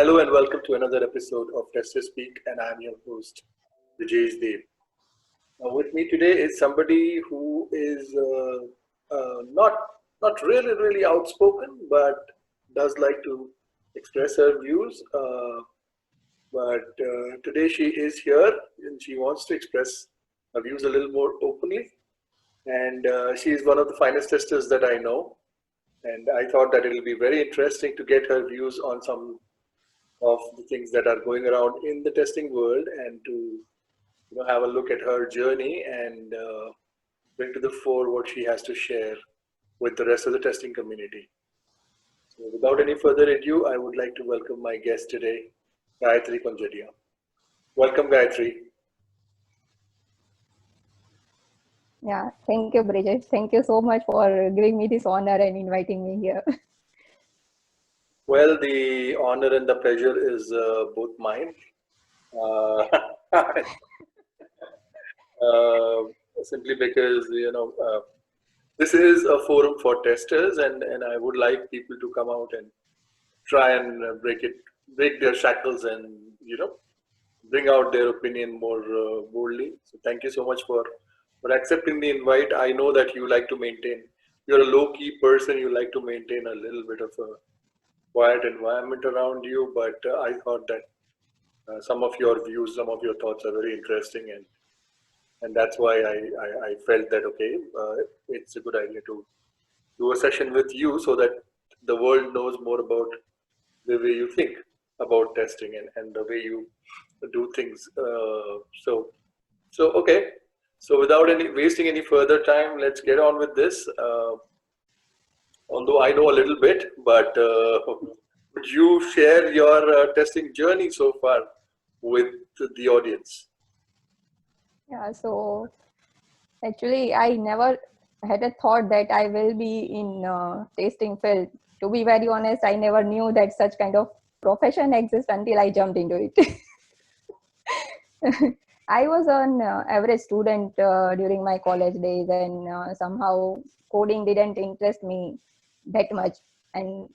Hello and welcome to another episode of Tester Speak, and I'm your host, Vijesh Dev. With me today is somebody who is not really outspoken, but does like to express her views. But today she is here and she wants to express her views a little more openly. And she is one of the finest testers that I know. And I thought that it will be very interesting to get her views on some of the things that are going around in the testing world and to have a look at her journey and bring to the fore what she has to share with the rest of the testing community. So without any further ado, I would like to welcome my guest today, Gayatri Konjadia. Welcome, Gayatri. Yeah, thank you, Bridget. Thank you so much for giving me this honor and inviting me here. Well, the honor and the pleasure is both mine. Uh, uh, Simply because this is a forum for testers, and I would like people to come out and try and break their shackles, and bring out their opinion more boldly. So thank you so much for accepting the invite. I know that you like to maintain. You're a low key person. You like to maintain a little bit of a quiet environment around you, but I thought that some of your views, some of your thoughts are very interesting, and that's why I felt that okay, it's a good idea to do a session with you so that the world knows more about the way you think about testing and the way you do things. So okay. So without any wasting any further time, let's get on with this. Although I know a little bit, but would you share your testing journey so far with the audience? Yeah, so actually, I never had a thought that I will be in tasting field. To be very honest, I never knew that such kind of profession exists until I jumped into it. I was an average student during my college days, and somehow coding didn't interest me that much. And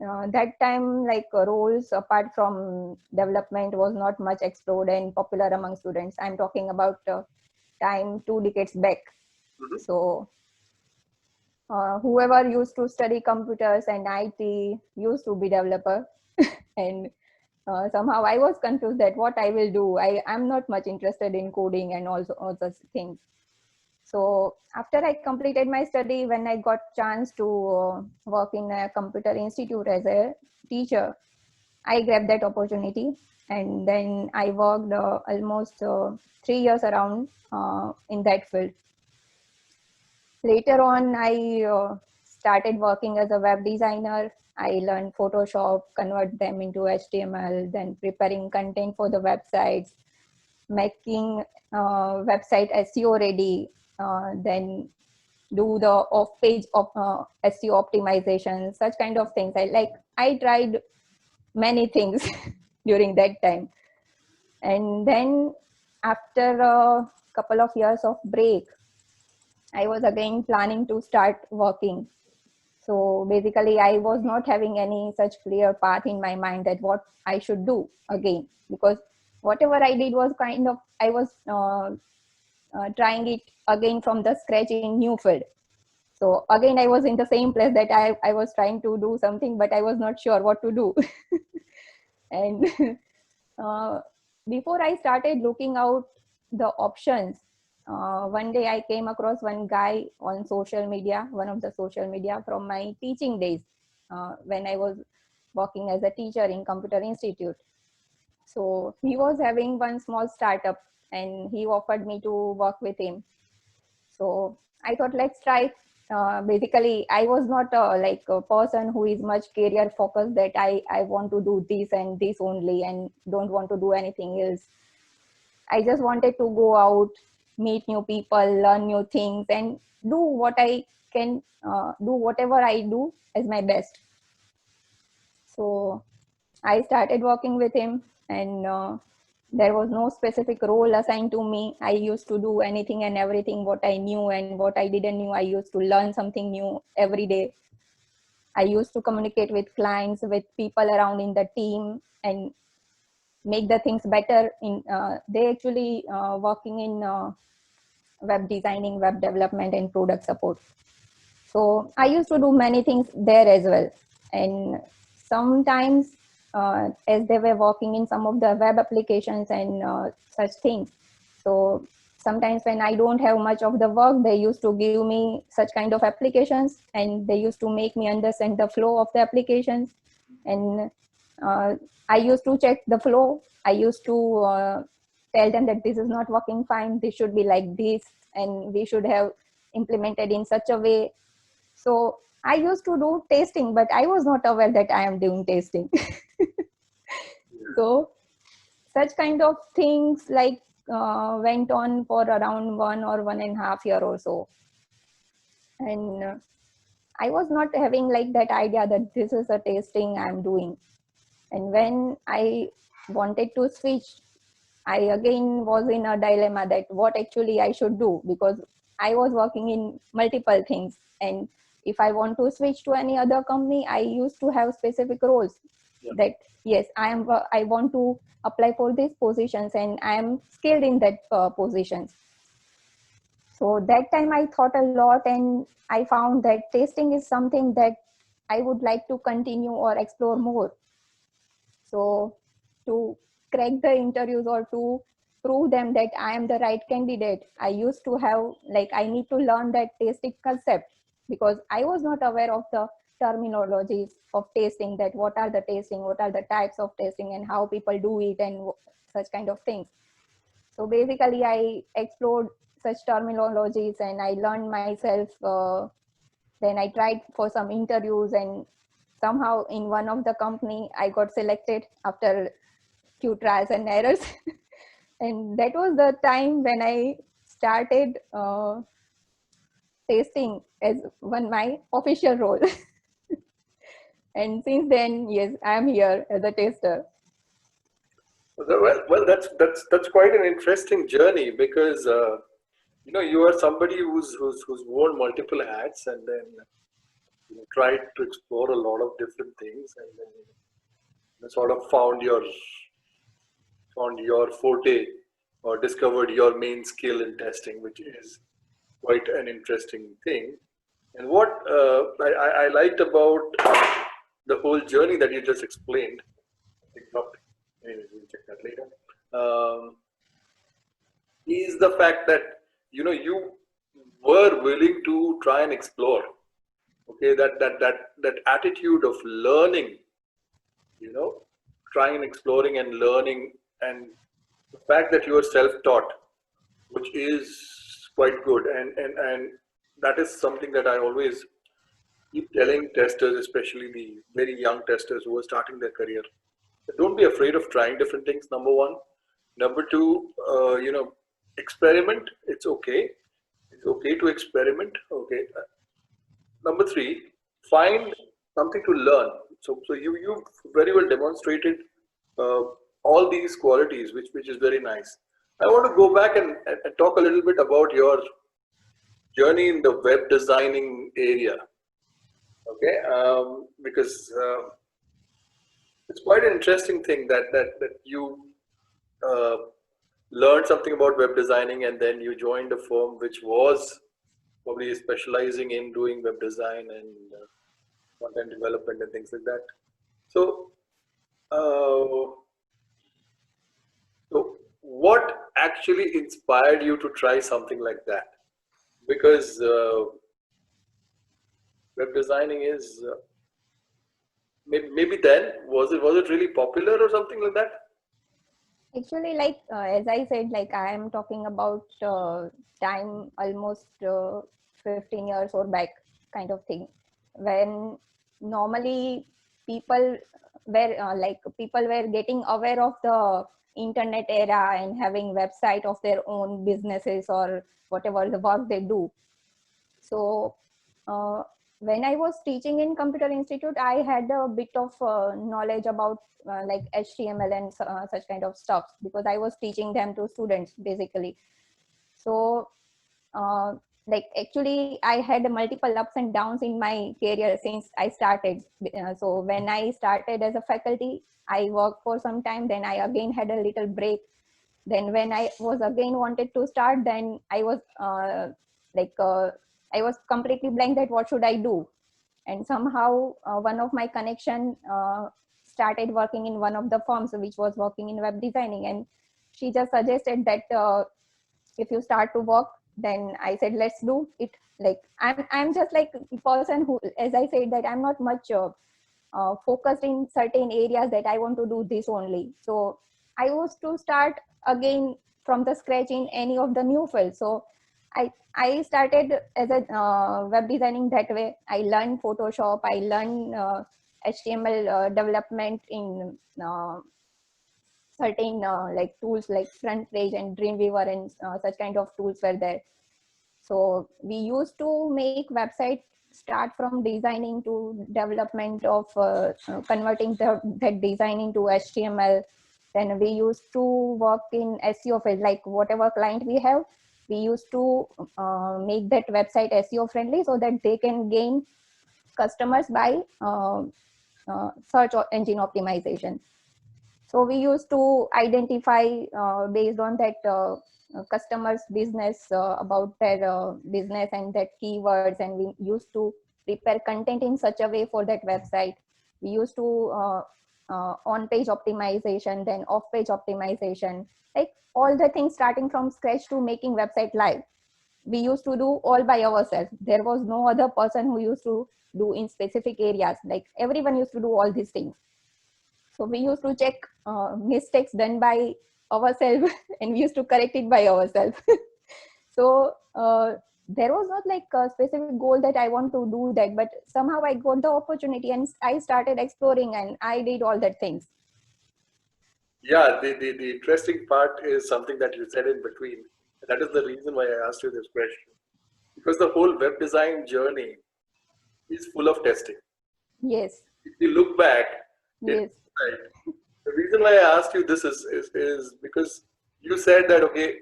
that time, like roles apart from development was not much explored and popular among students. I'm talking about time 2 decades back. Mhm. So whoever used to study computers and IT used to be developer, and somehow I was confused that what I will do. I'm not much interested in coding and also all those things. So after I completed my study, when I got chance to work in a computer institute as a teacher, I grabbed that opportunity, and then I worked almost 3 years around in that field. Later on, I started working as a web designer. I learned Photoshop, convert them into HTML, then preparing content for the websites, making website SEO ready, then do the off-page SEO optimization, such kind of things. I tried many things during that time, and then after a couple of years of break, I was again planning to start working. So basically, I was not having any such clear path in my mind that what I should do again, because whatever I did was kind of, I was trying it again from the scratch in new field. So again, I was in the same place that I was trying to do something, but I was not sure what to do. And uh, before I started looking out the options, one day I came across one guy on social media, one of the social media from my teaching days, when I was working as a teacher in Computer Institute. So he was having one small startup and he offered me to work with him. So I thought, let's try. Basically, I was not like a person who is much career focused that I want to do this and this only and don't want to do anything else. I just wanted to go out, meet new people, learn new things, and do what I can, do whatever I do as my best. So I started working with him, and there was no specific role assigned to me. I used to do anything and everything what I knew, and what I didn't knew, I used to learn something new every day. I used to communicate with clients, with people around in the team, and make the things better. They actually working in web designing, web development, and product support. So I used to do many things there as well. And sometimes, as they were working in some of the web applications and such things, so sometimes when I don't have much of the work, they used to give me such kind of applications, and they used to make me understand the flow of the applications. And I used to check the flow. I used to tell them that this is not working fine. This should be like this, and we should have implemented in such a way. So I used to do tasting, but I was not aware that I am doing tasting. So such kind of things like went on for around 1 or 1.5 years or so. And I was not having like that idea that this is a tasting I'm doing. And when I wanted to switch, I again was in a dilemma that what actually I should do, because I was working in multiple things. And if I want to switch to any other company, I used to have specific roles. Yeah. That yes, I want to apply for these positions and I am skilled in that positions. So that time I thought a lot, and I found that tasting is something that I would like to continue or explore more. So to crack the interviews or to prove them that I am the right candidate, I used to have like, I need to learn that tasting concept, because I was not aware of the terminologies of tasting, that what are the tasting, what are the types of tasting, and how people do it, and such kind of things. So basically I explored such terminologies and I learned myself. Then I tried for some interviews, and somehow in one of the company I got selected after few trials and errors. And that was the time when I started tasting as one my official role. And since then, yes, I'm here as a taster. Well, that's quite an interesting journey, because you are somebody who's worn multiple hats, and then tried to explore a lot of different things, and then sort of found your forte, or discovered your main skill in testing, which is quite an interesting thing. And what I liked about the whole journey that you just explained, I think dropped. Anyways, we'll check that later. Is the fact that you were willing to try and explore. Okay, that attitude of learning, you know, trying and exploring and learning, and the fact that you are self-taught, which is quite good, and that is something that I always keep telling testers, especially the very young testers who are starting their career. Don't be afraid of trying different things. Number one. Number two, experiment. It's okay. It's okay to experiment. Okay. Number three, find something to learn. So you very well demonstrated uh, all these qualities, which is very nice. I want to go back and talk a little bit about your journey in the web designing area. Okay, because it's quite an interesting thing that you uh, learned something about web designing, and then you joined a firm which was probably specializing in doing web design and content development and things like that. So, uh, so what actually inspired you to try something like that? Because web designing is maybe then was it really popular or something like that? Actually, like as I said, like I am talking about time almost 15 years or back kind of thing, when normally people people were getting aware of the internet era and having website of their own businesses or whatever the work they do. So uh, when I was teaching in Computer Institute, I had a bit of knowledge about like HTML and such kind of stuff, because I was teaching them to students basically. So uh, like actually I had multiple ups and downs in my career since I started. So when I started as a faculty, I worked for some time, then I again had a little break. Then when I was again wanted to start, then I was like I was completely blank that what should I do. And somehow one of my connection started working in one of the firms which was working in web designing, and she just suggested that if you start to work, then I said let's do it. Like I'm just like a person who, as I said, that I'm not much focused in certain areas that I want to do this only. So I was to start again from the scratch in any of the new fields. So I started as a web designing that way. I learned Photoshop. I learned HTML development in certain like tools like Front Page and Dreamweaver and such kind of tools were there. So we used to make website start from designing to development of converting that design into HTML. Then we used to work in SEO field, like whatever client we have, we used to make that website SEO friendly so that they can gain customers by search engine optimization. So we used to identify based on that customers business, about their business and that keywords, and we used to prepare content in such a way for that website. We used to on page optimization, then off page optimization, like all the things starting from scratch to making website live. We used to do all by ourselves. There was no other person who used to do in specific areas. Like everyone used to do all these things. So we used to check mistakes done by ourselves and we used to correct it by ourselves. So there was not like a specific goal that I want to do that, but somehow I got the opportunity and I started exploring and I did all that things. Yeah, the interesting part is something that you said in between. That is the reason why I asked you this question. Because the whole web design journey is full of testing. Yes. If you look back, it's Yes. right. The reason why I asked you this is because you said that, okay,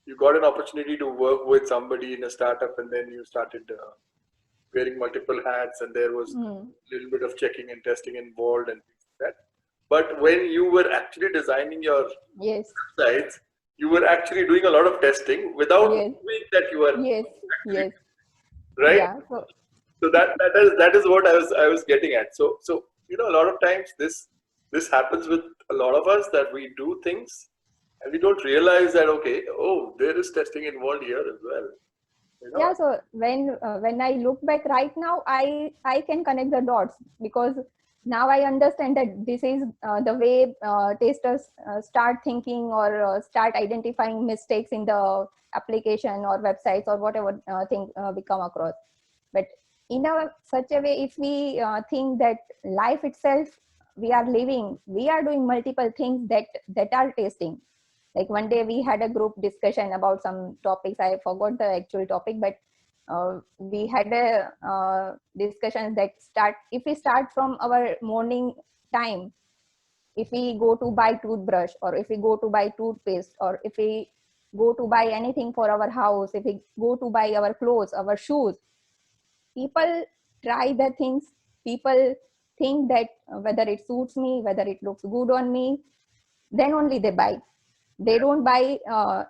you got an opportunity to work with somebody in a startup and then you started wearing multiple hats and there was a little bit of checking and testing involved and things like that. But when you were actually designing your Yes. websites, you were actually doing a lot of testing without Yes. knowing that you were Yes. actually, Yes. right. Yeah. So So that is what I was getting at. So a lot of times this happens with a lot of us, that we do things and we don't realize that, okay, oh, there is testing involved here as well. yeah, so when I look back right now, I can connect the dots, because now I understand that this is the way testers start thinking or start identifying mistakes in the application or websites or whatever thing we come across. But in a such a way, if we think that life itself we are living, we are doing multiple things that are testing. Like one day we had a group discussion about some topics. I forgot the actual topic, but we had a discussion that start, if we start from our morning time, if we go to buy toothbrush, or if we go to buy toothpaste, or if we go to buy anything for our house, if we go to buy our clothes, our shoes, people try the things. People think that whether it suits me, whether it looks good on me, then only they buy. They don't buy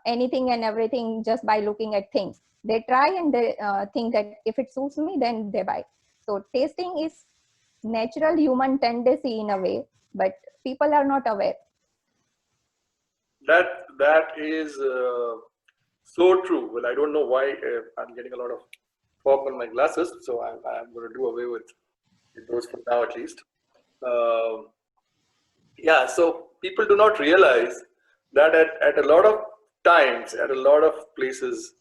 anything and everything just by looking at things. They try and they think that if it suits me, then they buy. So tasting is natural human tendency in a way, but people are not aware. That is so true. Well, I don't know why I'm getting a lot of fog on my glasses, so I'm going to do away with those for now at least. Um, yeah, so people do not realize that at a lot of times, at a lot of places,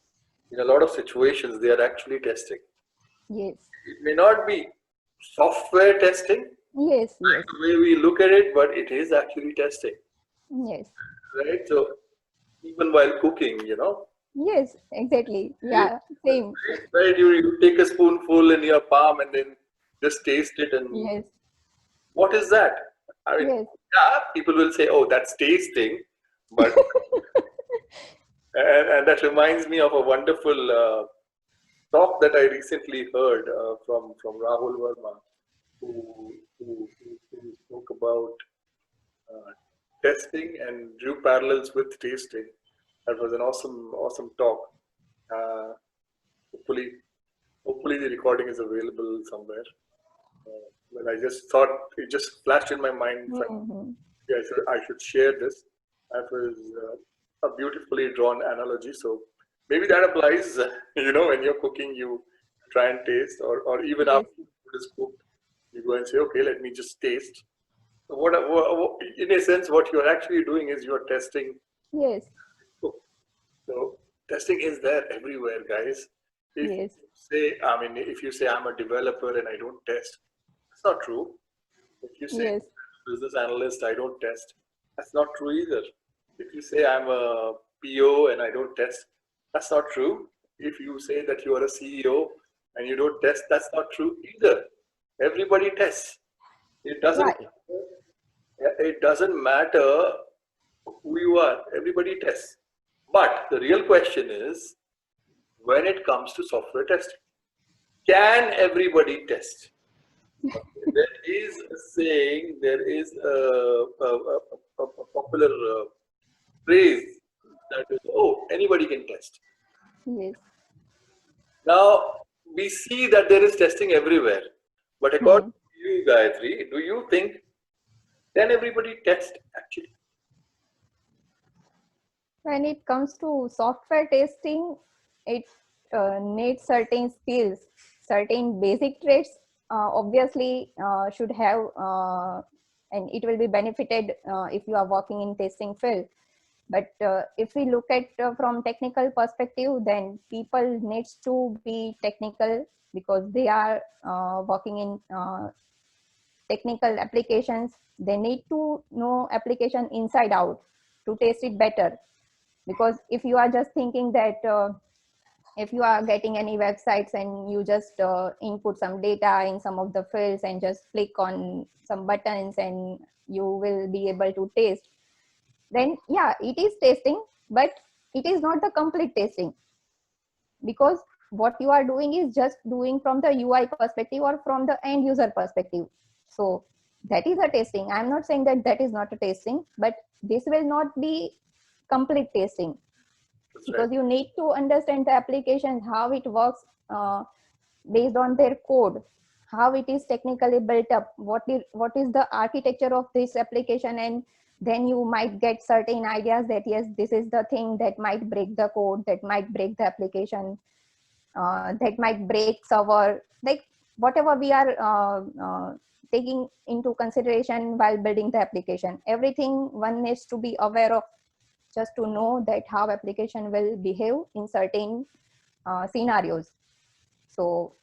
in a lot of situations, they are actually testing. Yes. It may not be software testing, Yes. Yes. the way we look at it, but it is actually testing, Yes. right? So even while cooking, Yes. Exactly. you, Yeah. Same. right? You take a spoonful in your palm and then just taste it, and Yes. what is that? I mean, Yes. yeah, people will say, "Oh, that's tasting," but And that reminds me of a wonderful talk that I recently heard from Rahul Verma, who spoke about uh, testing and drew parallels with tasting. That was an awesome talk. Uh, hopefully, hopefully the recording is available somewhere. But I just thought it just flashed in my mind. Hmm. Yeah, I should share this. That was a beautifully drawn analogy. So maybe that applies. When you're cooking, you try and taste, or even Yes, after food is cooked, you go and say, okay, let me just taste. So in a sense, what you're actually doing is you're testing. yes, So testing is there everywhere, guys. If yes, you say, I mean, if you say I'm a developer and I don't test, that's not true. If you say yes, business analyst, I don't test, that's not true either. If you say I'm a PO and I don't test, that's not true. If you say that you are a CEO and you don't test, that's not true either. Everybody tests. It doesn't right, it doesn't matter who you are. Everybody tests. But the real question is, when it comes to software testing, can everybody test? There is a saying, there is a popular phrase that is, oh, anybody can test. yes. Now, we see that there is testing everywhere. But according Hmm. to you, Gayatri, do you think, can everybody test actually? When it comes to software testing, it needs certain skills, certain basic traits. Obviously, should have, and it will be benefited if you are working in testing field. But if we look at from technical perspective, then people needs to be technical because they are working in technical applications. They need to know application inside out to test it better. Because if you are just thinking that if you are getting any websites and you just input some data in some of the fields and just click on some buttons and you will be able to taste, then yeah, it is testing, but it is not the complete testing, because what you are doing is just doing from the UI perspective or from the end user perspective. So that is a testing. I'm not saying that that is not a testing, but this will not be complete testing, That's right. because you need to understand the application, how it works, based on their code, how it is technically built up, what is the architecture of this application, and then you might get certain ideas that yes, this is the thing that might break the code, that might break the application, that might break server, like whatever we are taking into consideration while building the application. Everything one needs to be aware of, just to know that how application will behave in certain scenarios. So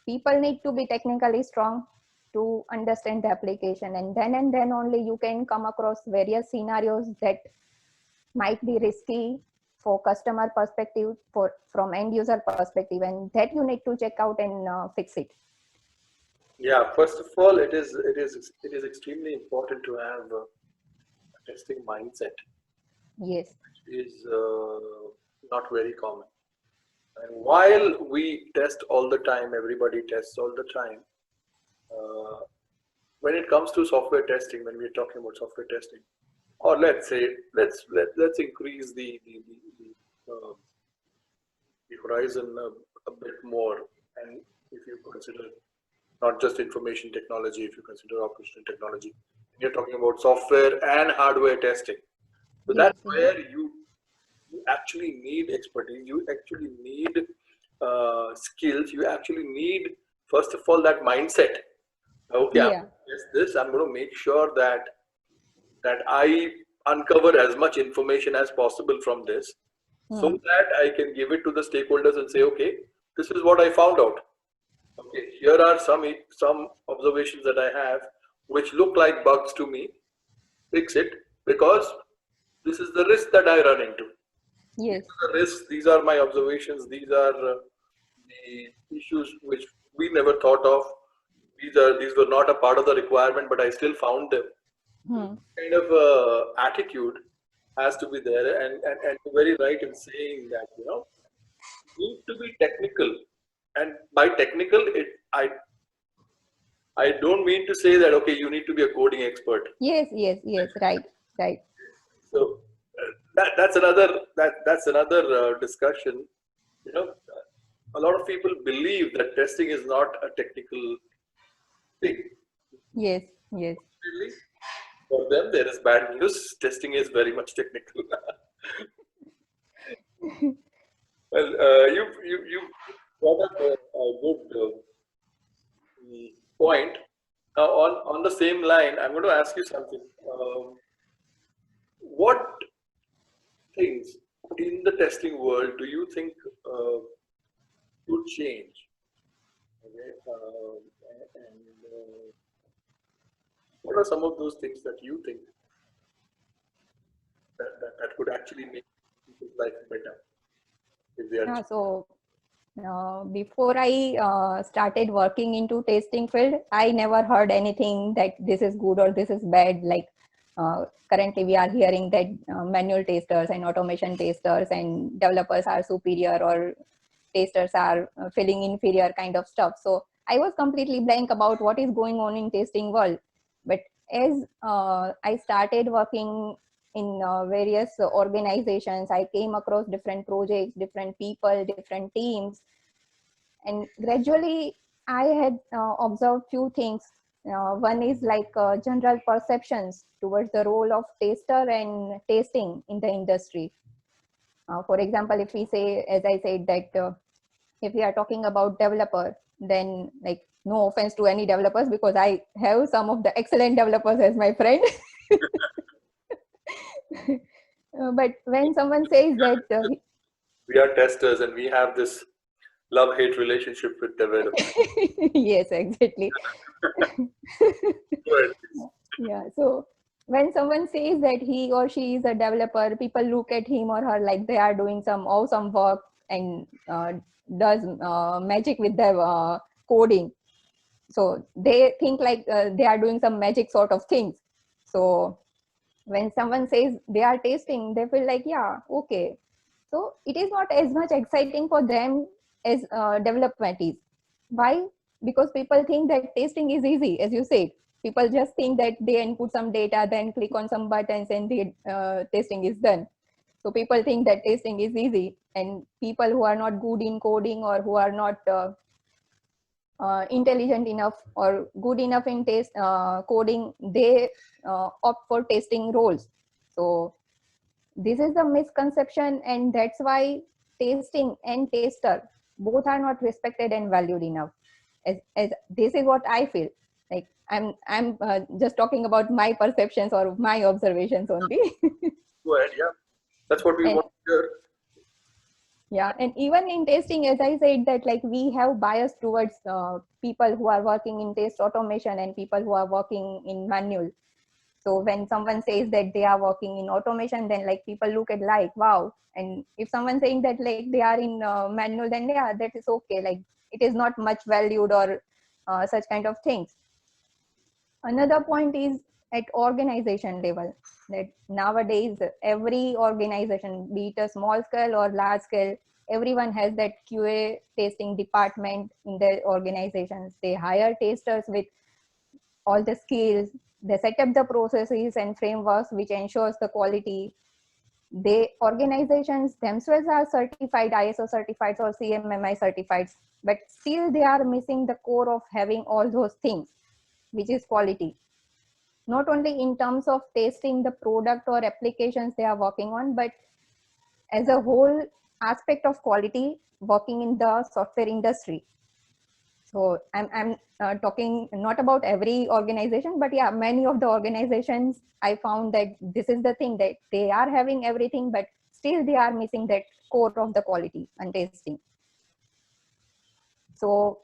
people need to be technically strong to understand the application, and then only you can come across various scenarios that might be risky for customer perspective, for from end user perspective, and that you need to check out and fix it. Yeah, first of all, it is extremely important to have a testing mindset, Yes. which is not very common. And while we test all the time, everybody tests all the time. Uh, when it comes to software testing, when we're talking about software testing, or let's say let's increase the horizon a bit more, and if you consider not just information technology, if you consider operational technology, and you're talking about software and hardware testing. So Yes. that's where you actually need expertise. You actually need skills. You actually need, first of all, that mindset. Okay, I'm Yeah. going to test this. I'm going to make sure that I uncover as much information as possible from this, so Hmm. that I can give it to the stakeholders and say, okay, this is what I found out. Okay, here are some observations that I have which look like bugs to me. Fix it, because this is the risk that I run into. These Yes. are the risks. These are my observations. These are the issues which we never thought of. These were not a part of the requirement, but I still found them. So Hmm. this kind of attitude has to be there, and you're very right in saying that, you know, you need to be technical. And by technical, I don't mean to say that, okay, you need to be a coding expert. Yes, yes, yes, right, right. So that's another discussion. You know, a lot of people believe that testing is not a technical thing. Yes, yes. Really, for them, there is bad news. Testing is very much technical. Well, you brought up a good point. Now, on the same line, I'm going to ask you something. What things in the testing world do you think would change? Okay, and what are some of those things that you think that could actually make people's life better if they are? Yeah, so before I started working into testing field, I never heard anything that this is good or this is bad. Like currently we are hearing that manual testers and automation testers and developers are superior, or testers are feeling inferior, kind of stuff. So I was completely blank about what is going on in testing world. But as I started working in various organizations, I came across different projects, different people, different teams, and gradually I had observed few things. One is like general perceptions towards the role of tester and testing in the industry. For example, if we say, as I said, that if we are talking about developer, then like, no offense to any developers, because I have some of the excellent developers as my friend. But when someone says that We are testers, and we have this love-hate relationship with developers. yes, exactly. Yeah, so when someone says that he or she is a developer, people look at him or her like they are doing some awesome work and does magic with their coding. So they think like they are doing some magic sort of things. So when someone says they are testing, they feel like, yeah, okay. So it is not as much exciting for them as development is. Why? Because people think that testing is easy, as you said. People just think that they input some data, then click on some buttons, and the testing is done. So people think that testing is easy, and people who are not good in coding, or who are not intelligent enough or good enough in test coding, they opt for testing roles. So this is the misconception, and that's why testing and tester both are not respected and valued enough. As this is what I feel. Like I'm just talking about my perceptions or my observations only. Go ahead, yeah. That's what we And want to hear. yeah, and even in testing, as I said, that like we have bias towards people who are working in test automation and people who are working in manual. So when someone says that they are working in automation, then like people look at like, wow. And if someone saying that like they are in manual, then yeah, that is okay. Like it is not much valued or such kind of things. Another point is at organization level, that nowadays every organization, be it a small scale or large scale, everyone has that QA testing department in their organizations. They hire testers with all the skills. They set up the processes and frameworks which ensures the quality. They organizations themselves are certified, ISO certified or CMMI certified, but still they are missing the core of having all those things, which is quality. Not only in terms of testing the product or applications they are working on, but as a whole aspect of quality working in the software industry. So I'm talking not about every organization, but yeah, many of the organizations, I found that this is the thing, that they are having everything, but still they are missing that core of the quality and testing. So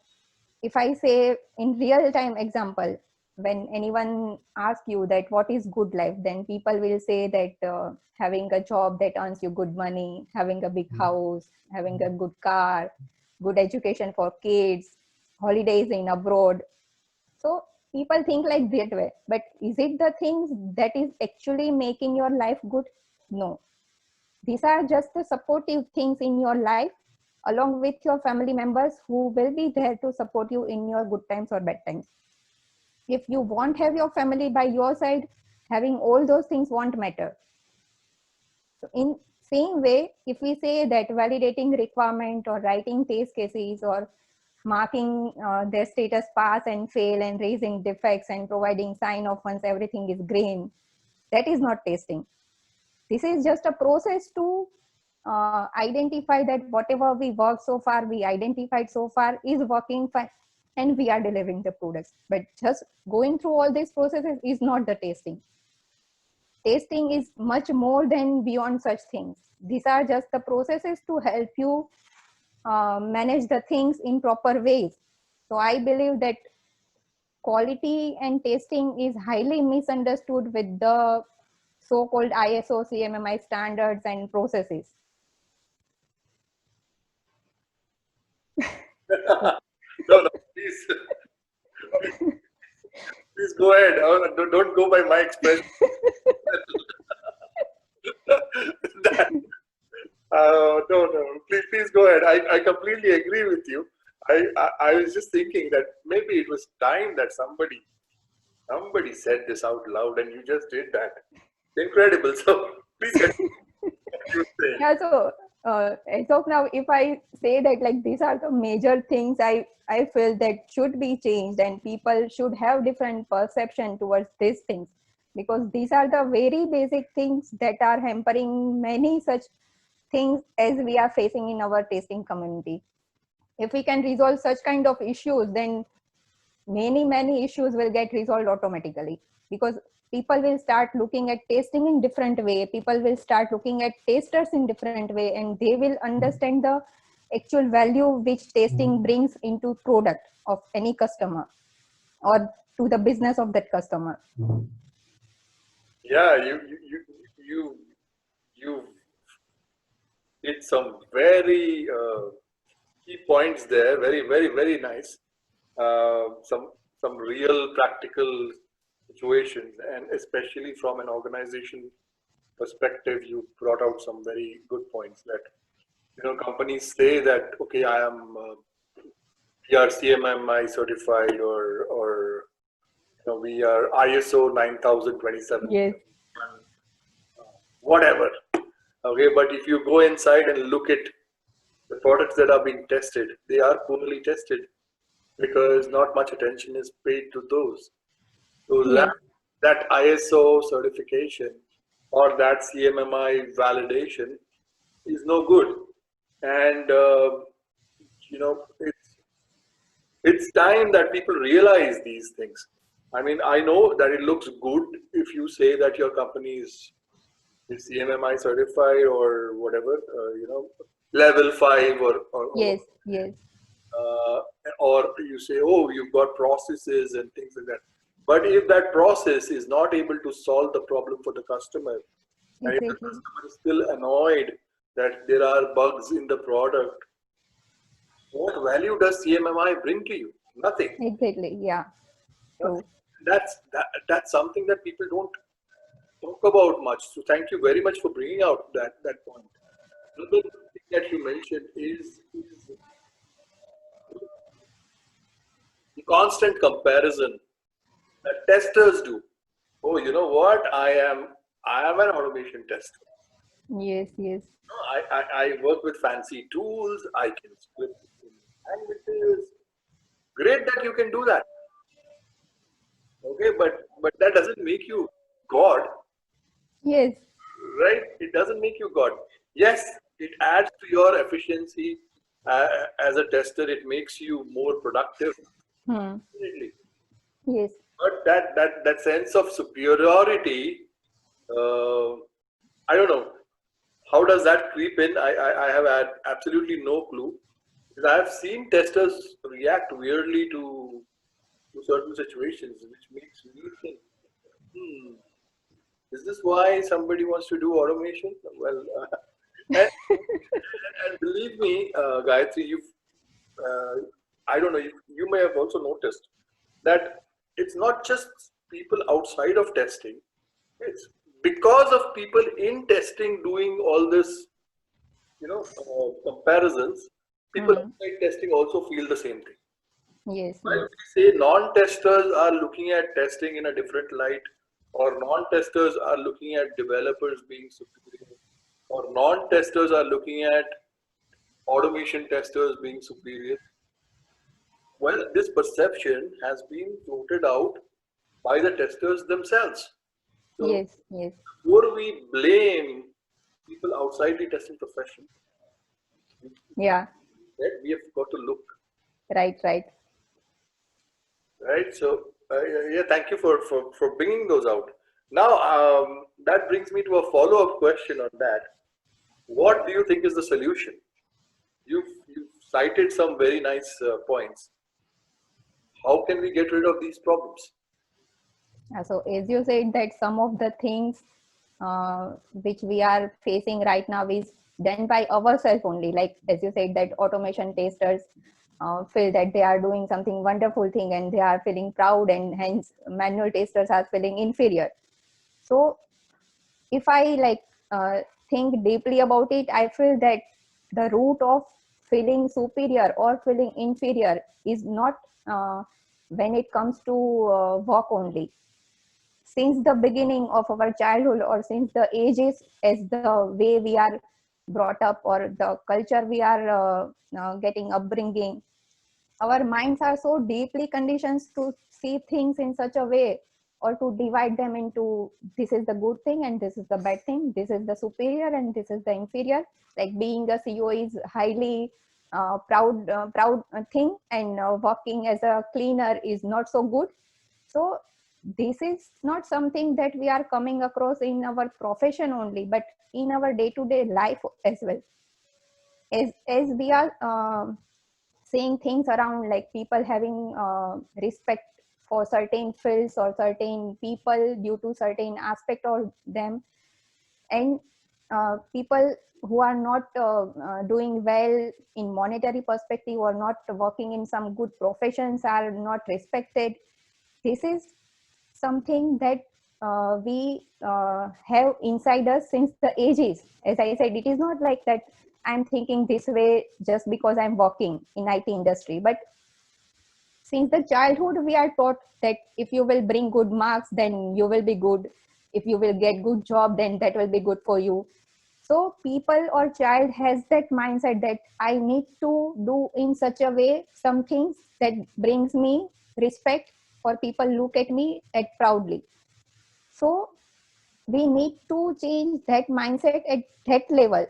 if I say in real time example, when anyone asks you that what is good life, then people will say that having a job that earns you good money, having a big house, having a good car, good education for kids, holidays in abroad. So people think like that way, but is it the things that is actually making your life good? No. These are just the supportive things in your life, along with your family members who will be there to support you in your good times or bad times. If you won't have your family by your side, having all those things won't matter. So in same way, if we say that validating requirement or writing test cases or marking their status pass and fail and raising defects and providing sign off once everything is green, that is not testing. This is just a process to identify that whatever we worked so far, we identified so far is working fine, and we are delivering the products. But just going through all these processes is not the testing. Testing is much more than beyond such things. These are just the processes to help you manage the things in proper ways. So I believe that quality and testing is highly misunderstood with the so-called ISO CMMI standards and processes. No, please, please go ahead. Don't go by my expression. No, please go ahead. I completely agree with you. I was just thinking that maybe it was time that somebody said this out loud, and you just did that. Incredible. So please continue. Yeah, so as of now, if I say that like these are the major things I feel that should be changed, and people should have different perception towards these things, because these are the very basic things that are hampering many such things as we are facing in our testing community. If we can resolve such kind of issues, then many issues will get resolved automatically, because people will start looking at testing in different way, people will start looking at testers in different way, and they will understand the actual value which testing brings into product of any customer or to the business of that customer. Yeah, you hit some very key points there. Very nice. Some real practical situations, and especially from an organization perspective, you brought out some very good points. That companies say that okay, I am we are CMMI certified, or we are ISO 9027. Yes. Whatever. Okay, but if you go inside and look at the products that are being tested, they are poorly tested because not much attention is paid to those. So Yes. that ISO certification or that CMMI validation is no good. And it's time that people realize these things. I mean, I know that it looks good if you say that your company is CMMI certified or whatever, level 5 Yes. uh, or you say, oh, you've got processes and things like that. But if that process is not able to solve the problem for the customer, and if the Exactly. customer is still annoyed that there are bugs in the product, what value does CMMI bring to you? Nothing. Exactly. Yeah. True. That's something that people don't talk about much. So thank you very much for bringing out that point. Another thing that you mentioned is the constant comparison that testers do. Oh, you know what? I am an automation tester. Yes. I work with fancy tools. I can script in languages. Great that you can do that. Okay, but that doesn't make you God, Yes. right? It doesn't make you God. Yes, it adds to your efficiency as a tester. It makes you more productive. Definitely. Yes. But that sense of superiority, uh, I don't know. How does that creep in? I have had absolutely no clue. Because I have seen testers react weirdly to certain situations, which makes me think, hmm, is this why somebody wants to do automation? Well, and, and believe me, Gayatri, I don't know, you may have also noticed that it's not just people outside of testing, it's because of people in testing doing all this, comparisons, people outside testing also feel the same thing. Yes, While yes, we say non-testers are looking at testing in a different light, or non-testers are looking at developers being superior, or non-testers are looking at automation testers being superior. Well, this perception has been floated out by the testers themselves. So yes, yes. before we blame people outside the testing profession, Yeah, we have got to look. right, right. Right. So, yeah, thank you for bringing those out. Now, that brings me to a follow-up question on that. What do you think is the solution? You've cited some very nice points. How can we get rid of these problems? So as you said that some of the things which we are facing right now is done by ourselves only. Like as you said that automation testers feel that they are doing something wonderful thing and they are feeling proud, and hence manual testers are feeling inferior. So if I think deeply about it, I feel that the root of feeling superior or feeling inferior is not when it comes to work only. Since the beginning of our childhood, or since the ages, as the way we are brought up or the culture we are getting upbringing, our minds are so deeply conditioned to see things in such a way, or to divide them into this is the good thing and this is the bad thing, this is the superior and this is the inferior. Like being a CEO is highly proud thing, and working as a cleaner is not so good. So this is not something that we are coming across in our profession only, but in our day-to-day life as well. As we are seeing things around, like people having respect for certain fields or certain people due to certain aspect of them, and people who are not doing well in monetary perspective or not working in some good professions are not respected. This is something that we have inside us since the ages. As I said, it is not like that I'm thinking this way just because I'm working in IT industry, but since the childhood we are taught that if you will bring good marks, then you will be good. If you will get good job, then that will be good for you. So people or child has that mindset that I need to do in such a way some things that brings me respect, or people look at me at proudly. So we need to change that mindset at that level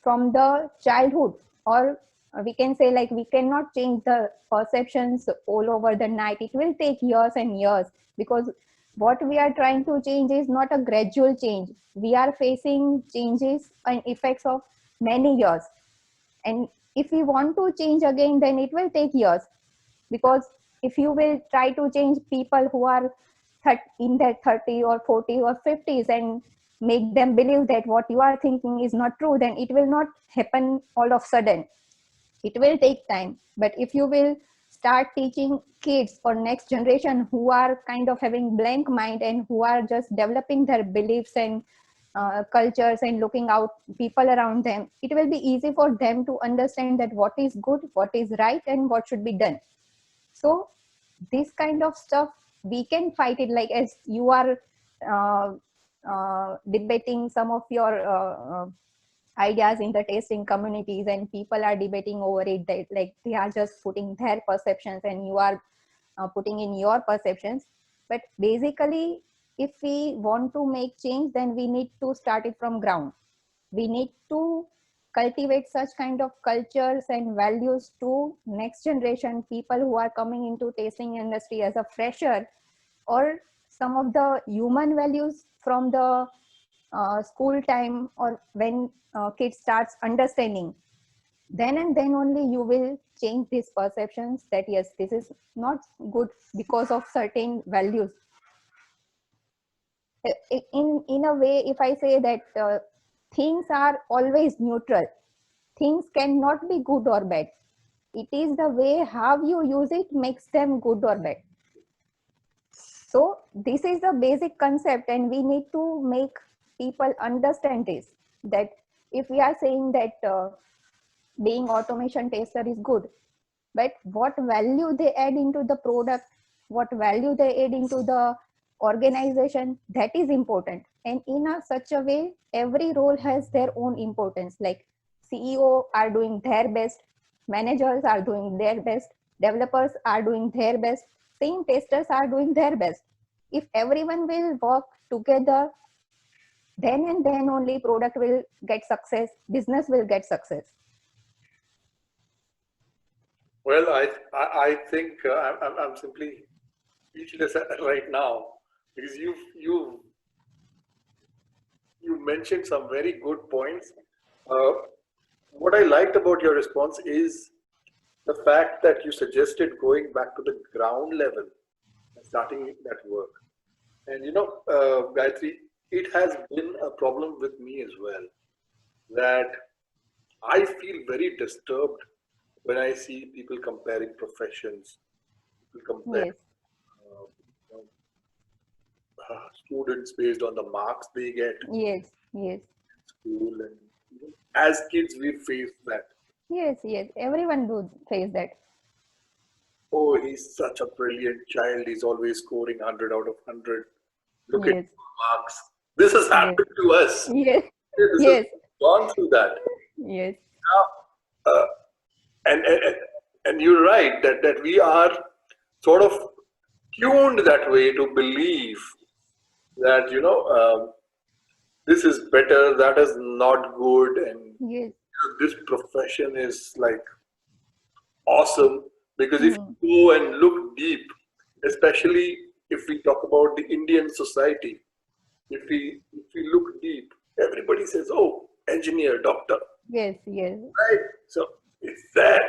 from the childhood, or we can say like we cannot change the perceptions all over the night. It will take years and years, because what we are trying to change is not a gradual change. We are facing changes and effects of many years, and if we want to change again, then it will take years. Because if you will try to change people who are in their 30 or 40 or 50s and make them believe that what you are thinking is not true, then it will not happen all of a sudden. It will take time. But if you will start teaching kids or next generation who are kind of having blank mind and who are just developing their beliefs and cultures and looking out people around them, it will be easy for them to understand that what is good, what is right, and what should be done. So this kind of stuff we can fight it, like as you are uh, debating some of your ideas in the testing communities, and people are debating over it, that like they are just putting their perceptions and you are putting in your perceptions. But basically, if we want to make change, then we need to start it from ground. We need to cultivate such kind of cultures and values to next generation people who are coming into tasting industry as a fresher, or some of the human values from the school time, or when kids starts understanding, then and then only you will change these perceptions that yes, this is not good because of certain values. In a way, if I say that things are always neutral, things cannot be good or bad. It is the way how you use it makes them good or bad. So this is the basic concept, and we need to make people understand this, that if we are saying that being automation tester is good, but what value they add into the product, what value they add into the organization, that is important. And in a such a way, every role has their own importance. Like CEO are doing their best, managers are doing their best, developers are doing their best, same testers are doing their best. If everyone will work together, then and then only product will get success, business will get success. Well, I think I'm simply speechless right now because you mentioned some very good points. Uh, what I liked about your response is the fact that you suggested going back to the ground level and starting that work. And Gayatri, it has been a problem with me as well that I feel very disturbed when I see people comparing professions, people compare Yes, uh, you know, students based on the marks they get yes, yes. in school. And as kids, we face that. Yes, yes, everyone do face that. Oh, he's such a brilliant child. He's always scoring 100 out of 100. Look at Yes, his marks. This has yes, happened to us. yes, This has yes, gone through that. yes, Now, and, and and and you're right that we are sort of tuned that way to believe that this is better, that is not good, and yes. this profession is like awesome. Because if Hmm. you go and look deep, especially if we talk about the Indian society, if we look deep, everybody says, "Oh, engineer, doctor," Yes, yes, right? So it's that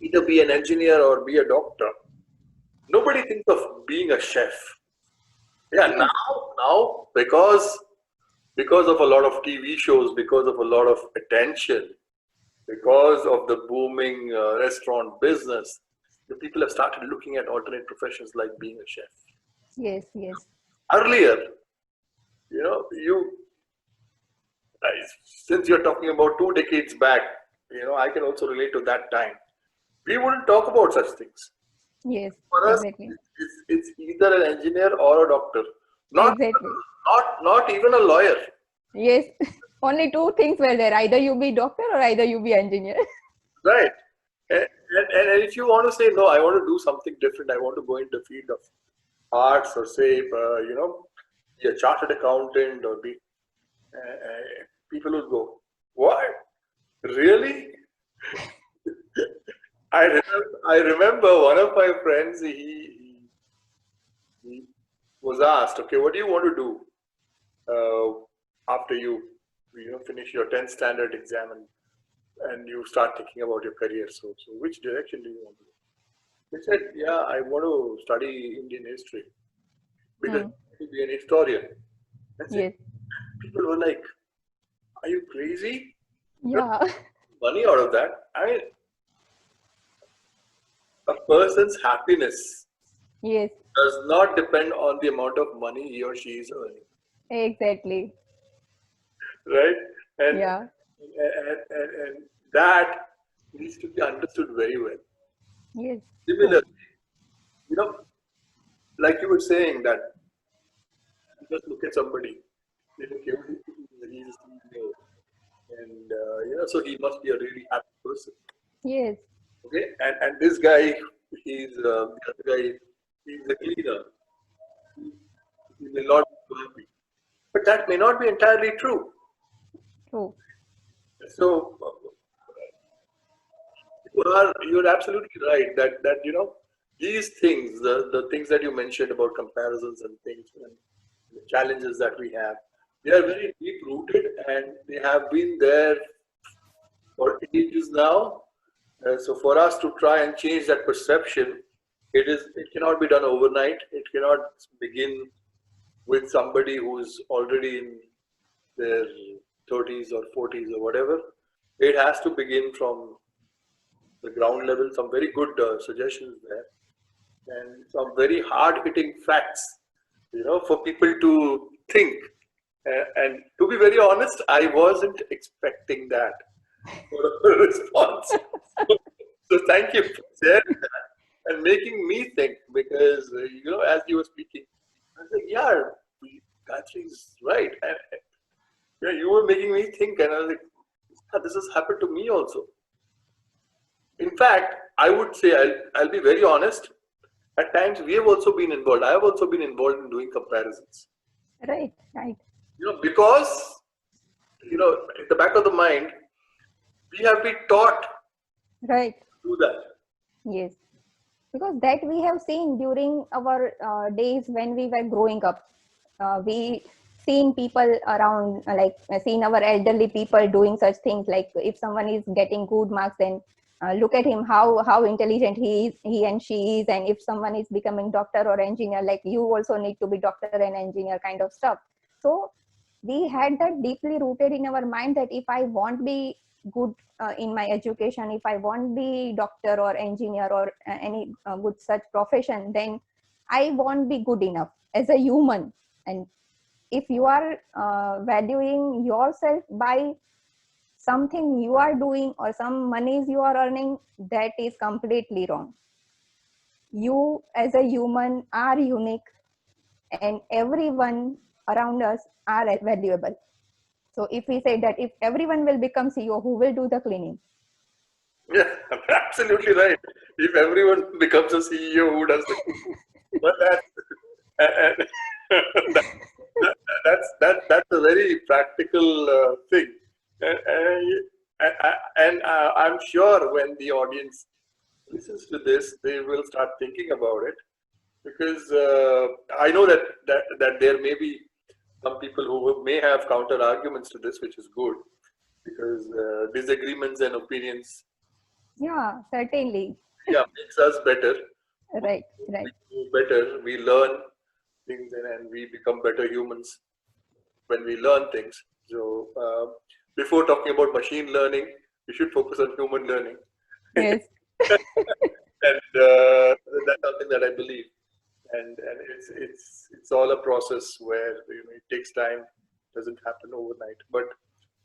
either be an engineer or be a doctor. Nobody thinks of being a chef. Yeah, yes, now because of a lot of TV shows, because of a lot of attention, because of the booming restaurant business, the people have started looking at alternate professions like being a chef. yes, yes, Earlier, you since you're talking about 2 decades back, I can also relate to that time. We wouldn't talk about such things. yes, For us, exactly, it's either an engineer or a doctor, not exactly. not even a lawyer, Yes, only two things were there. Either you be doctor or either you be engineer. right? And if you want to say no, I want to do something different. I want to go into the field of arts or say, be a chartered accountant or be people will go, what? Really? I remember one of my friends. He was asked, okay, what do you want to do after you finish your 10th standard exam and you start thinking about your career? So which direction do you want to go? He said, yeah, I want to study Indian history because Hmm. I want to be an historian. That's it. Yes, People were like, are you crazy? You're not yeah, making money out of that. I mean, a person's happiness yes, does not depend on the amount of money he or she is earning, exactly. right? And Yeah, and that needs to be understood very well. yes, true. Similarly, you know, like you were saying that you just look at somebody, they look he's a CEO, and so he must be a really happy person. Yes, Okay, and this guy, the other guy, he's a cleaner. He will not be so happy, but that may not be entirely true. true. So you're absolutely right that these things, the things that you mentioned about comparisons and things and the challenges that we have, they are very deep rooted and they have been there for ages now. So for us to try and change that perception, it cannot be done overnight. It cannot begin with somebody who's already in their 30s or 40s or whatever. It has to begin from the ground level. Some very good suggestions there. and some very hard-hitting facts, for people to think. And to be very honest, I wasn't expecting that response. So thank you for sharing that and making me think, because as you were speaking, I was like, yeah, Gayatri's right. And, yeah, you were making me think, and I was like, yeah, this has happened to me also. In fact, I would say, I'll be very honest. At times, we have also been involved. I have also been involved in doing comparisons. Right, right, Because at the back of the mind, we have been taught right. to do that. Yes, because that we have seen during our days when we were growing up. We seen people around, seen our elderly people doing such things. Like if someone is getting good marks, then look at him, how intelligent he and she is. And if someone is becoming doctor or engineer, like you also need to be doctor and engineer kind of stuff. So we had that deeply rooted in our mind that if I won't be good in my education, if I won't be doctor or engineer or any good such profession, then I won't be good enough as a human. And if you are valuing yourself by something you are doing or some monies you are earning, that is completely wrong. You as a human are unique, and everyone around us are valuable. So if we say that if everyone will become CEO, who will do the cleaning? Yeah, absolutely right. If everyone becomes a CEO, who does the but and that's a very practical thing, and I'm sure when the audience listens to this, they will start thinking about it, because I know that there may be some people who may have counter arguments to this, which is good, because disagreements and opinions, Yeah, certainly. yeah, makes us better. Right, We right. do better. We learn things, and we become better humans when we learn things. So before talking about machine learning, we should focus on human learning, Yes. and that's something that I believe. And it's all a process where it takes time, doesn't happen overnight. But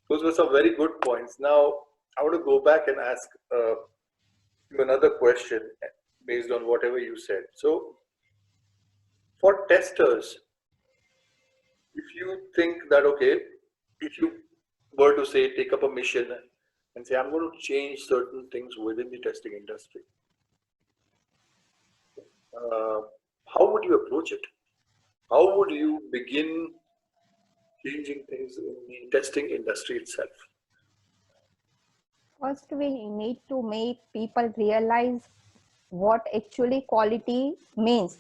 those were some very good points. Now I want to go back and ask you another question based on whatever you said. So for testers, if you think that, okay, if you were to say take up a mission and say I'm going to change certain things within the testing industry, uh, how would you approach it? How would you begin changing things in the testing industry itself? First, we need to make people realize what actually quality means.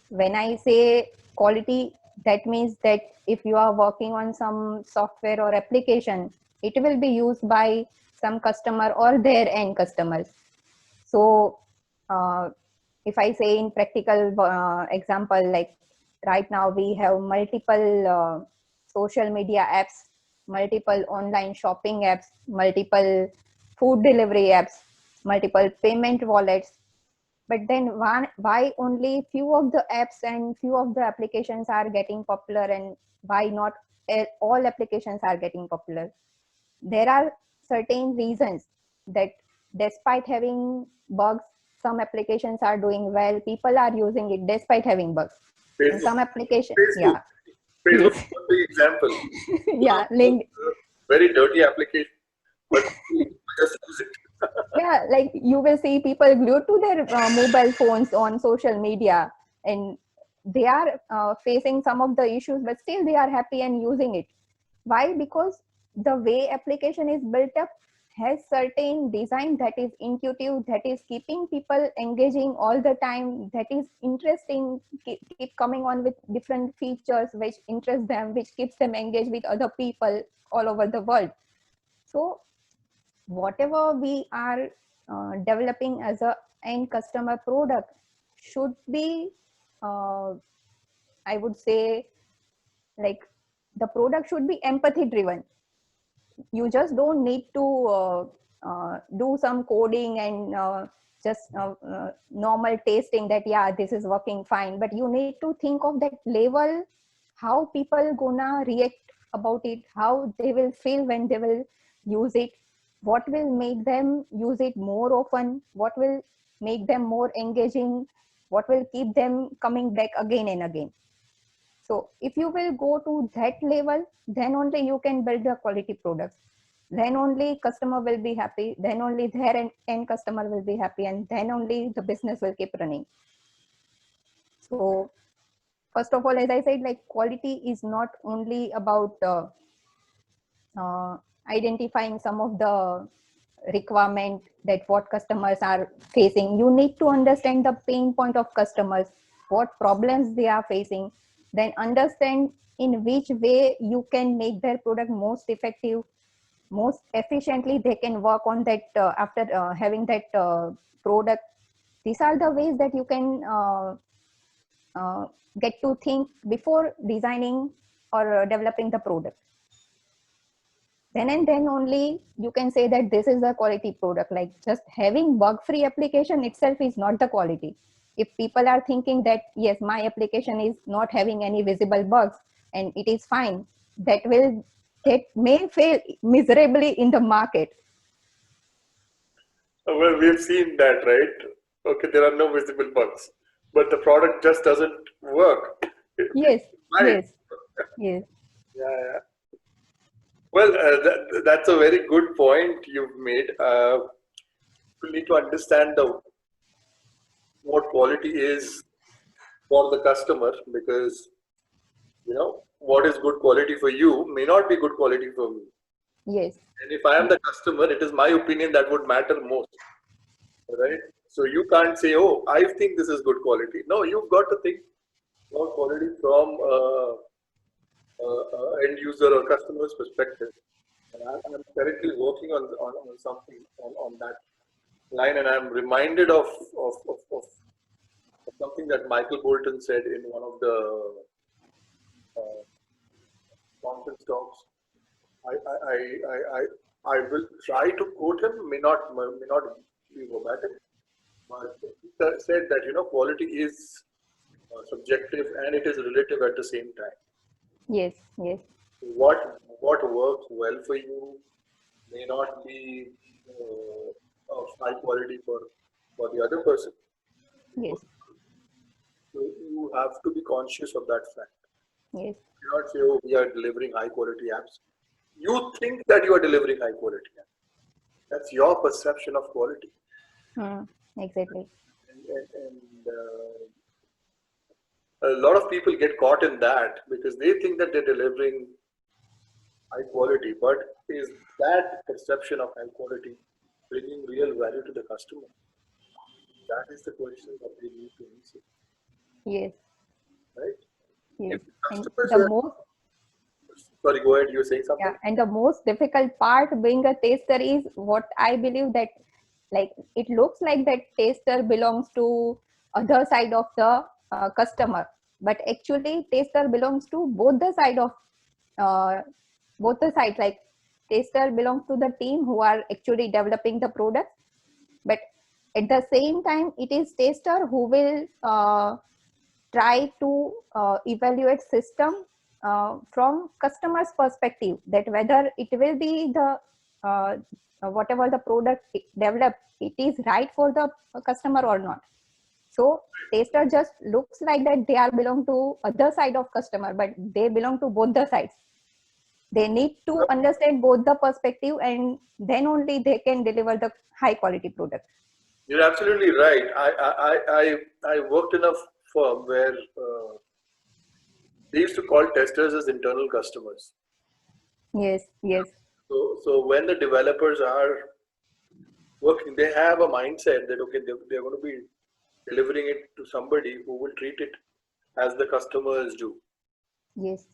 When I say quality, that means that if you are working on some software or application, it will be used by some customer or their end customers. So if I say in practical example, like right now we have multiple social media apps, multiple online shopping apps, multiple food delivery apps, multiple payment wallets. But then why only few of the apps and few of the applications are getting popular, and why not all applications are getting popular? There are certain reasons that despite having bugs, some applications are doing well, people are using it despite having bugs. And Facebook, some application, Facebook, yeah. Facebook Yes. is a big example. Yeah, link. Very dirty application, but people just use it. Yeah, like you will see people glued to their mobile phones on social media, and they are facing some of the issues, but still they are happy and using it. Why? Because the way application is built up has certain design that is intuitive, that is keeping people engaging all the time, that is interesting, keep coming on with different features which interest them, which keeps them engaged with other people all over the world. So whatever we are developing as a end customer product should be, uh, I would say, like the product should be empathy driven. You just don't need to do some coding and just normal tasting that, yeah, this is working fine. But you need to think of that level, how people gonna react about it, how they will feel when they will use it, what will make them use it more often, what will make them more engaging, what will keep them coming back again and again. So if you will go to that level, then only you can build a quality products. Then only customer will be happy. Then only their end customer will be happy, and then only the business will keep running. So first of all, as I said, like quality is not only about identifying some of the requirement that what customers are facing. You need to understand the pain point of customers, what problems they are facing, then understand in which way you can make their product most effective, most efficiently they can work on that after having that product. These are the ways that you can get to think before designing or developing the product. Then and then only you can say that this is a quality product. Like just having bug-free application itself is not the quality. If people are thinking that, yes, my application is not having any visible bugs and it is fine, that may fail miserably in the market. Well, we've seen that, right? Okay, there are no visible bugs, but the product just doesn't work. Yes, Right. yes, yes. Yeah. Well, that's a very good point you've made. We need to understand what quality is for the customer, because what is good quality for you may not be good quality for me. Yes. And if I am the customer, it is my opinion that would matter most, right? So you can't say, "Oh, I think this is good quality." No, you've got to think about quality from end user or customer's perspective. And I'm currently working on something on that line, and I'm reminded of something that Michael Bolton said in one of the uh, conference talks. I, I, I, I, I will try to quote him, may not be verbatim, but he said that quality is subjective and it is relative at the same time. Yes, yes, What works well for you may not be of high quality for the other person. yes, So you have to be conscious of that fact. yes. You cannot say, "Oh, we are delivering high quality apps." You think that you are delivering high quality apps. That's your perception of quality. Exactly. And a lot of people get caught in that because they think that they're delivering high quality, but is that perception of high quality bringing real value to the customer? That is the question that we need to answer, Yes, right? yes. If the And customers the are, most, sorry, go ahead, you were saying yeah, something? and the most difficult part being a taster is what I believe that, like, it looks like that taster belongs to other side of the customer, but actually taster belongs to both the side of uh, both the sides. Like taster belongs to the team who are actually developing the product, but at the same time it is taster who will try to evaluate system from customer's perspective, that whether it will be the uh, whatever the product developed, it is right for the customer or not. So taster just looks like that they are belong to other side of customer, but they belong to both the sides. They need to understand both the perspective, and then only they can deliver the high quality product. You're absolutely right. I worked in a firm where they used to call testers as internal customers. Yes, yes, So when the developers are working, they have a mindset that okay, they're going to be delivering it to somebody who will treat it as the customers do. yes.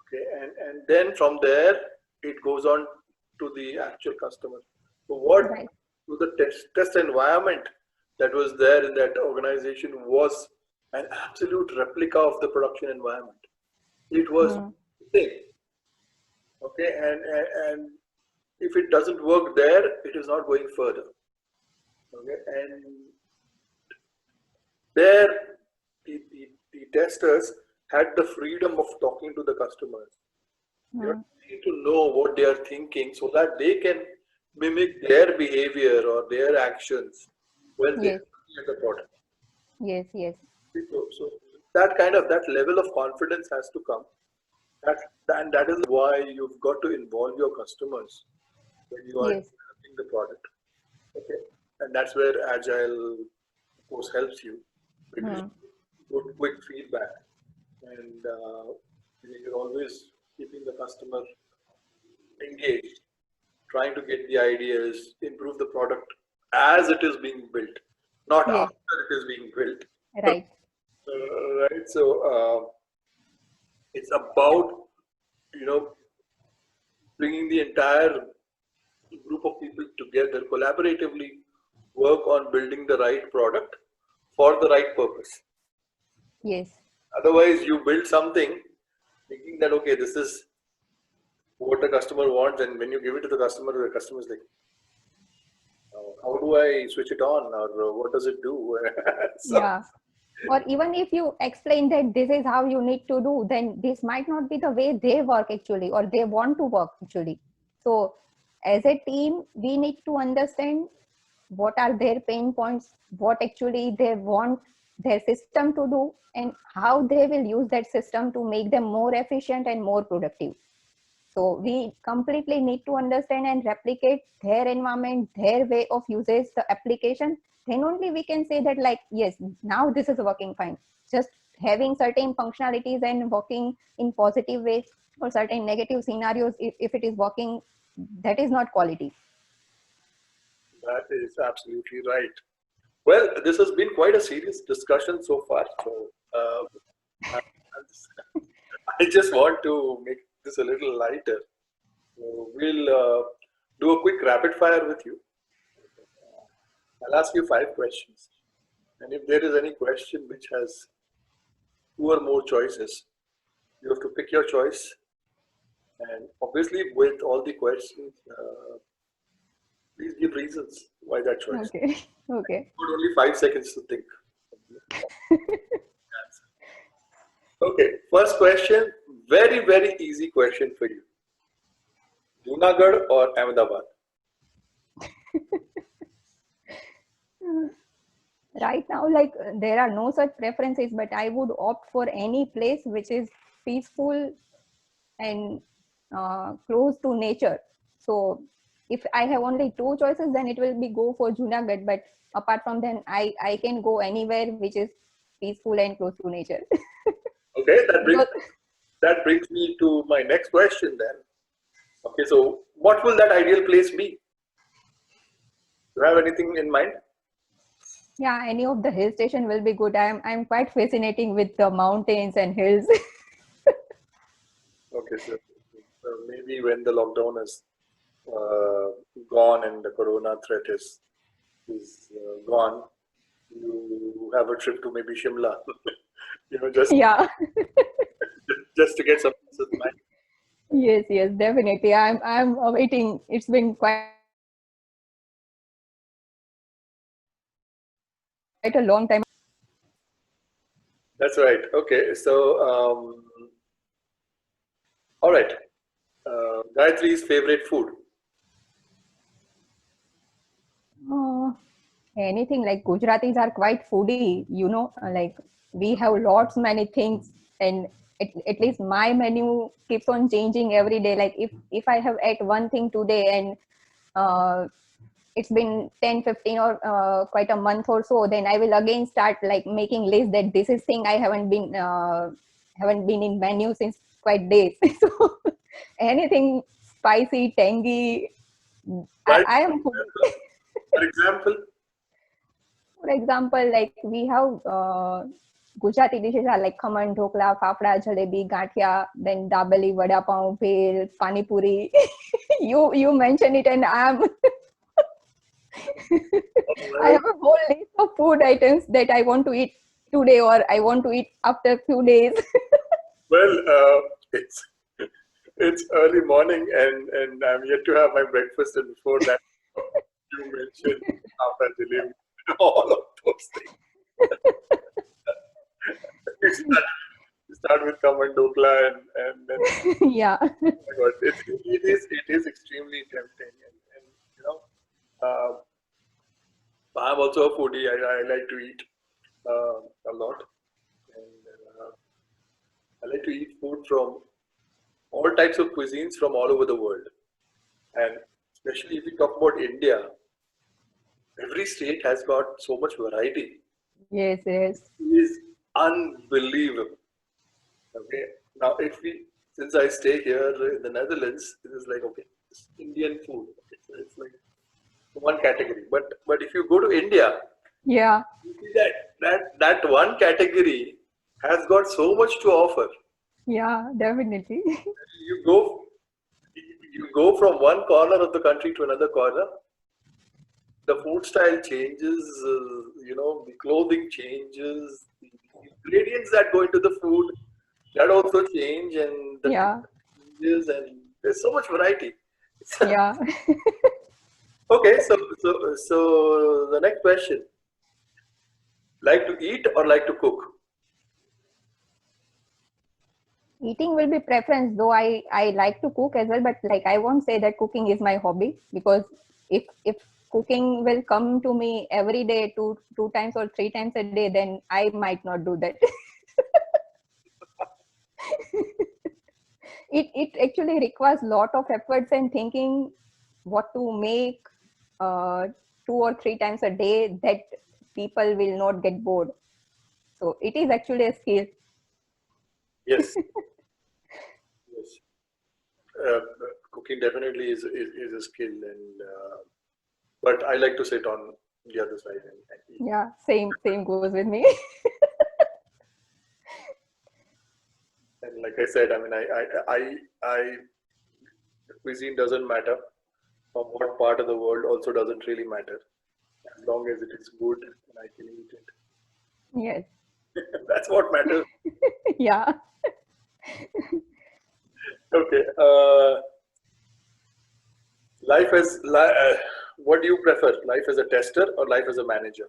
Okay, and then from there it goes on to the actual customer. So what Right. to the test environment that was there in that organization was an absolute replica of the production environment. It was thing. Okay, and if it doesn't work there, it is not going further. Okay, and there the testers had the freedom of talking to the customers. You know, need to know what they are thinking so that they can mimic their behavior or their actions when they Yes. are looking at the product. Yes. Yes. So that level of confidence has to come. That is why you've got to involve your customers when you are Yes. developing the product. Okay, and that's where Agile, of course, helps you because Hmm. you get quick feedback and you're always keeping the customer engaged, trying to get the ideas, improve the product as it is being built, not Yes. after it is being built. Right. Right. So it's about bringing the entire group of people together collaboratively, work on building the right product for the right purpose. Yes. Otherwise, you build something thinking that okay, this is what the customer wants, and when you give it to the customer is like, how do I switch it on, or what does it do? So, Yeah. Or even if you explain that this is how you need to do, then this might not be the way they work actually, or they want to work actually. So as a team, we need to understand what are their pain points, what actually they want their system to do, and how they will use that system to make them more efficient and more productive. So we completely need to understand and replicate their environment, their way of usage, the application. Then only we can say that like, yes, now this is working fine. Just having certain functionalities and working in positive ways or certain negative scenarios, if it is working, that is not quality. that is absolutely right. Well, this has been quite a serious discussion so far. So, I'm just, I just want to make this a little lighter. So we'll do a quick rapid fire with you. I'll ask you 5 questions. And if there is any question which has two or more choices, you have to pick your choice. And obviously, with all the questions, please give reasons why that choice. Okay. Okay. Got only 5 seconds to think. Okay, first question, very, very easy question for you. Junagadh or Ahmedabad? Right now, like there are no such preferences, but I would opt for any place which is peaceful and close to nature. So if I have only two choices, then it will be go for Junagadh. But apart from then, I can go anywhere which is peaceful and close to nature. Okay, Because that brings me to my next question then. Okay, so what will that ideal place be? Do you have anything in mind? yeah, any of the hill station will be good. I'm quite fascinating with the mountains and hills. Okay, so maybe when the lockdown is gone and the corona threat is gone, you have a trip to maybe Shimla, just Yeah. just to get some peace of mind. Yes, yes, definitely. I'm awaiting. It's been quite a long time. That's right. Okay, so all right. Gayatri's favorite food. Anything like Gujaratis are quite foodie, like we have lots many things, and at least my menu keeps on changing every day. Like if I have ate one thing today and uh, it's been 10, 15 or quite a month or so, then I will again start like making list that this is thing I haven't been in menu since quite days. So anything spicy, tangy, Right. I am foodie. For example, For example, like we have Gujarati dishes are like khaman, dhokla, fafda, jalebi, gathia, then dabeli, vada pav, bhel, pani puri. You mention it, and I well, have a whole list of food items that I want to eat today or I want to eat after few days. well, it's it's early morning and I'm yet to have my breakfast, and before that, you mentioned after delivery, all of those things. You start with Khaman Dokla and then Yeah. oh my God, it is extremely tempting, and you know, I'm also a foodie. I like to eat a lot, and I like to eat food from all types of cuisines from all over the world. And especially if we talk about India, every state has got so much variety. Yes, yes. It is unbelievable. Okay. Now, since I stay here in the Netherlands, it is like, okay, it's Indian food. Okay, so it's like one category. But if you go to India, Yeah. you see that one category has got so much to offer. Yeah, definitely. You go you go from one corner of the country to another corner, the food style changes, the clothing changes, the ingredients that go into the food that also change, and the Yeah. changes, and there's so much variety. Yeah. Okay, so the next question: like to eat or like to cook? Eating will be preference, though I like to cook as well, but like I won't say that cooking is my hobby, because if cooking will come to me every day two times or three times a day, then I might not do that. It actually requires lot of efforts and thinking what to make uh, two or three times a day that people will not get bored. So it is actually a skill. Yes, yes. Uh, Cooking definitely is a skill, and but I like to sit on the other side and eat. Yeah, same goes with me. And like I said, I mean, I cuisine doesn't matter from what part of the world. Also, doesn't really matter as long as it is good and I can eat it. Yes. That's what matters. Yeah. Okay. What do you prefer? Life as a tester or life as a manager?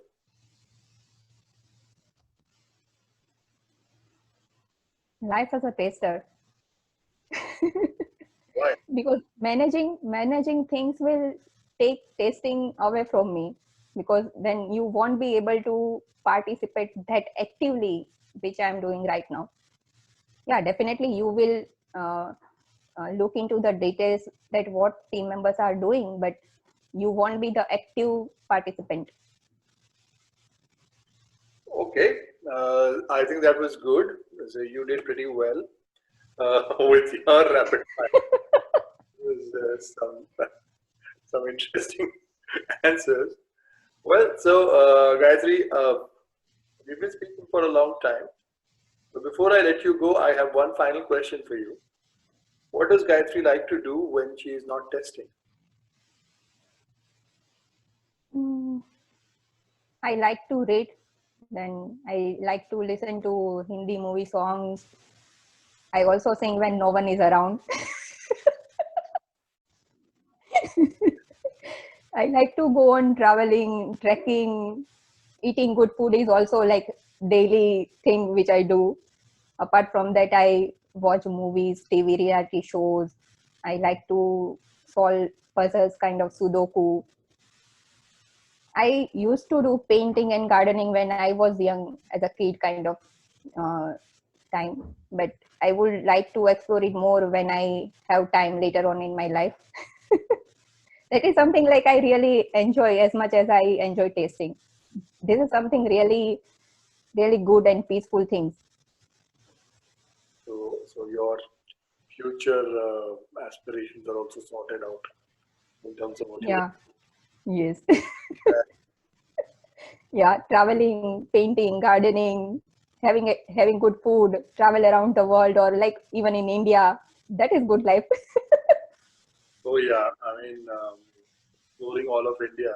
Life as a taster. Why? Because managing things will take tasting away from me, because then you won't be able to participate that actively, which I'm doing right now. Yeah, definitely you will uh, look into the details that what team members are doing, but you won't be the active participant. Okay. I think that was good. So you did pretty well with your rapid fire. It was, some interesting answers. Well, so Gayatri, we've been speaking for a long time. But before I let you go, I have one final question for you. What does Gayatri like to do when she is not testing? Mm, I like to read, then I like to listen to Hindi movie songs. I also sing when no one is around. I like to go on traveling, trekking, eating good food is also like daily thing which I do. Apart from that, I watch movies, TV reality shows. I like to solve puzzles, kind of Sudoku. I used to do painting and gardening when I was young, as a kid, kind of uh, time. But I would like to explore it more when I have time later on in my life. That is something like I really enjoy as much as I enjoy tasting. This is something really good and peaceful things. So your future aspirations are also sorted out in terms of what you Yeah. Yes. want. Yeah, traveling, painting, gardening, having good food, travel around the world, or like even in India. That is good life. Oh yeah, I mean, exploring all of India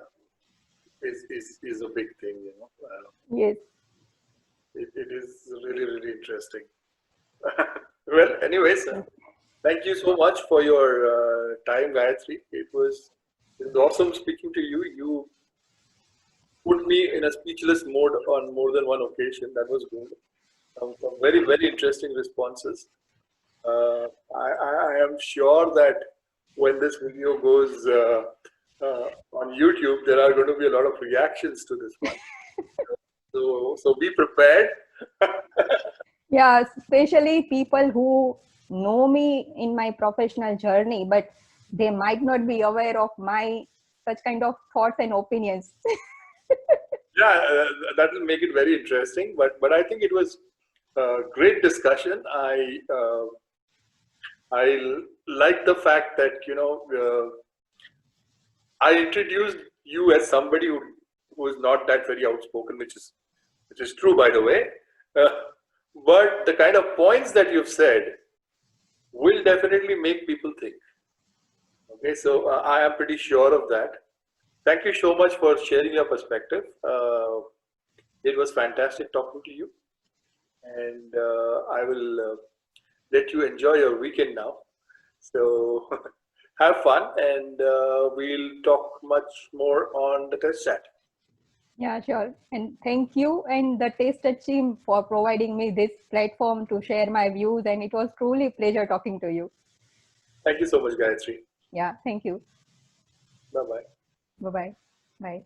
is a big thing, you know. Yes. It is really really interesting. Well, anyways, thank you so much for your time, Gayatri. It was awesome speaking to you. put me in a speechless mode on more than one occasion. That was good. Some very, very interesting responses. I am sure that when this video goes on YouTube, there are going to be a lot of reactions to this one. So be prepared. Yeah, especially people who know me in my professional journey, but they might not be aware of my such kind of thoughts and opinions. Yeah, that will make it very interesting. But I think it was a great discussion. I like the fact that I introduced you as somebody who is not that very outspoken, which is true, by the way. Uh, but the kind of points that you've said will definitely make people think. Okay, so I am pretty sure of that. Thank you so much for sharing your perspective. It was fantastic talking to you, and I will let you enjoy your weekend now. So have fun, and we'll talk much more on the test chat. Yeah, sure. And thank you and the Tasted team for providing me this platform to share my views. And it was truly a pleasure talking to you. Thank you so much, Gayatri. Yeah, thank you. Bye bye. Bye-bye. Bye.